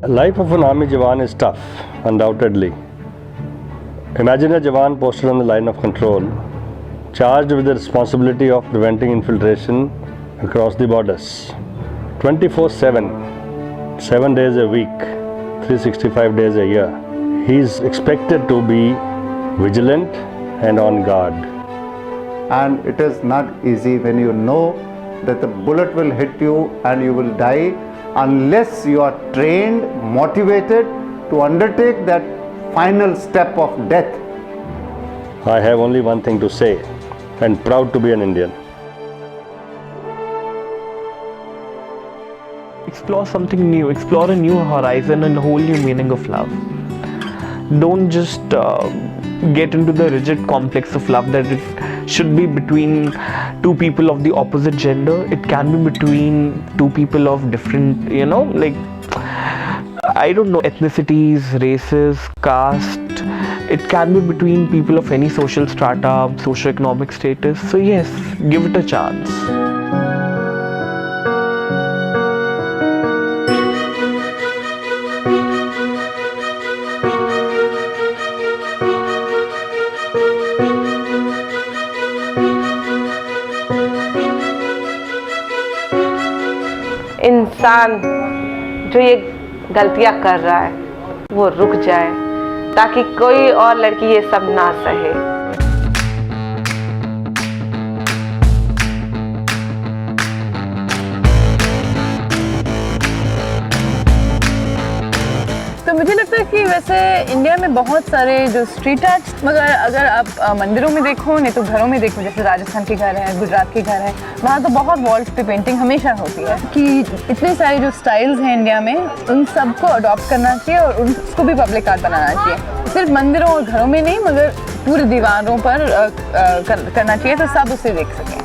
Life of an army Jawan is tough, undoubtedly. Imagine a Jawan posted on the line of control, charged with the responsibility of preventing infiltration across the borders. 24/7, 7 days a week, 365 days a year. He is expected to be vigilant and on guard. And it is not easy when you know that the bullet will hit you and you will die unless you are trained, motivated to undertake that final step of death. I have only one thing to say, and proud to be an Indian. Explore something new, explore a new horizon and a whole new meaning of love. Don't just get into the rigid complex of love that it should be between two people of the opposite gender. It can be between two people of different, I don't know, ethnicities, races, caste. It can be between people of any social strata, socio-economic status. So yes, give it a chance. इंसान जो ये गलतियां कर रहा है वो रुक जाए ताकि कोई और लड़की ये सब ना सहे। तो मुझे लगता है कि वैसे इंडिया में बहुत सारे जो स्ट्रीट आर्ट्स, मगर अगर आप मंदिरों में देखो नहीं तो घरों में देखो, जैसे राजस्थान के घर हैं, गुजरात के घर हैं, वहाँ तो बहुत वॉल्स पे पेंटिंग हमेशा होती है कि इतने सारे जो स्टाइल्स हैं इंडिया में उन सबको अडॉप्ट करना चाहिए और उसको भी पब्लिक आर्ट बनाना चाहिए। सिर्फ मंदिरों और घरों में नहीं मगर पूरी दीवारों पर करना चाहिए तो सब उसे देख सकें।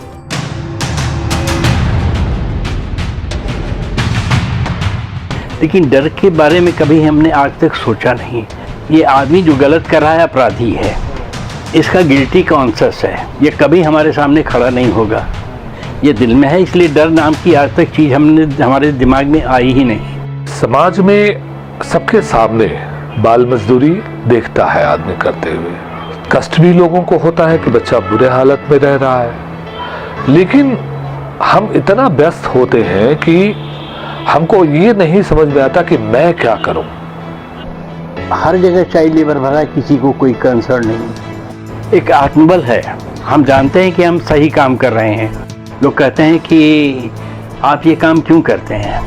लेकिन डर के बारे में कभी हमने आज तक सोचा नहीं। ये आदमी जो गलत कर रहा है अपराधी है, इसका गिल्टी कॉन्शियस है, ये कभी हमारे सामने खड़ा नहीं होगा, ये दिल में है, इसलिए डर नाम की आज तक चीज़ हमारे दिमाग में आई ही नहीं। समाज में सबके सामने बाल मजदूरी देखता है आदमी करते हुए, कष्ट भी लोगों को होता है कि बच्चा बुरे हालत में रह रहा है, लेकिन हम इतना व्यस्त होते हैं कि हमको ये नहीं समझ में आता कि मैं क्या करूं। हर जगह चाइल्ड लेबर भरा, किसी को कोई कंसर्न नहीं। एक आत्मबल है, हम जानते हैं कि हम सही काम कर रहे हैं। लोग कहते हैं कि आप ये काम क्यों करते हैं।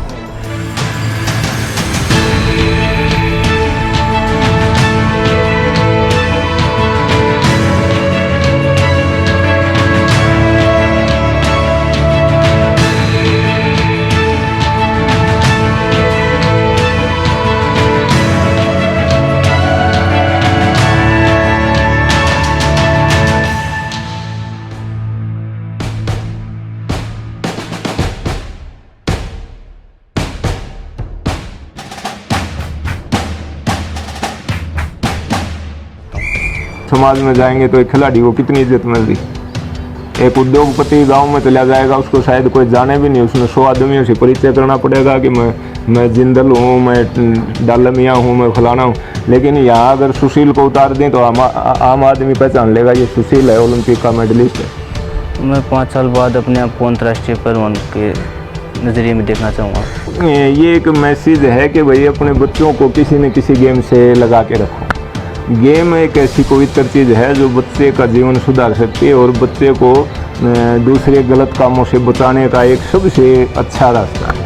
समाज में जाएंगे तो एक खिलाड़ी को कितनी इज्जत मिल रही। एक उद्योगपति गांव में चला जाएगा, उसको शायद कोई जाने भी नहीं, उसने 100 आदमियों से परिचय करना पड़ेगा कि मैं जिंदल हूँ, मैं डालमिया हूँ, मैं फलाना हूँ। लेकिन यहाँ अगर सुशील को उतार दें तो आम आदमी पहचान लेगा ये सुशील है, ओलंपिक का मेडलिस्ट है। मैं 5 साल बाद अपने आप को अंतर्राष्ट्रीय पहलवान के नज़रिए में देखना चाहूँगा। ये एक मैसेज है कि भाई अपने बच्चों को किसी न किसी गेम से लगा के रखो। गेम एक ऐसी पवित्र चीज़ है जो बच्चे का जीवन सुधार सकती है और बच्चे को दूसरे गलत कामों से बचाने का एक सबसे अच्छा रास्ता है।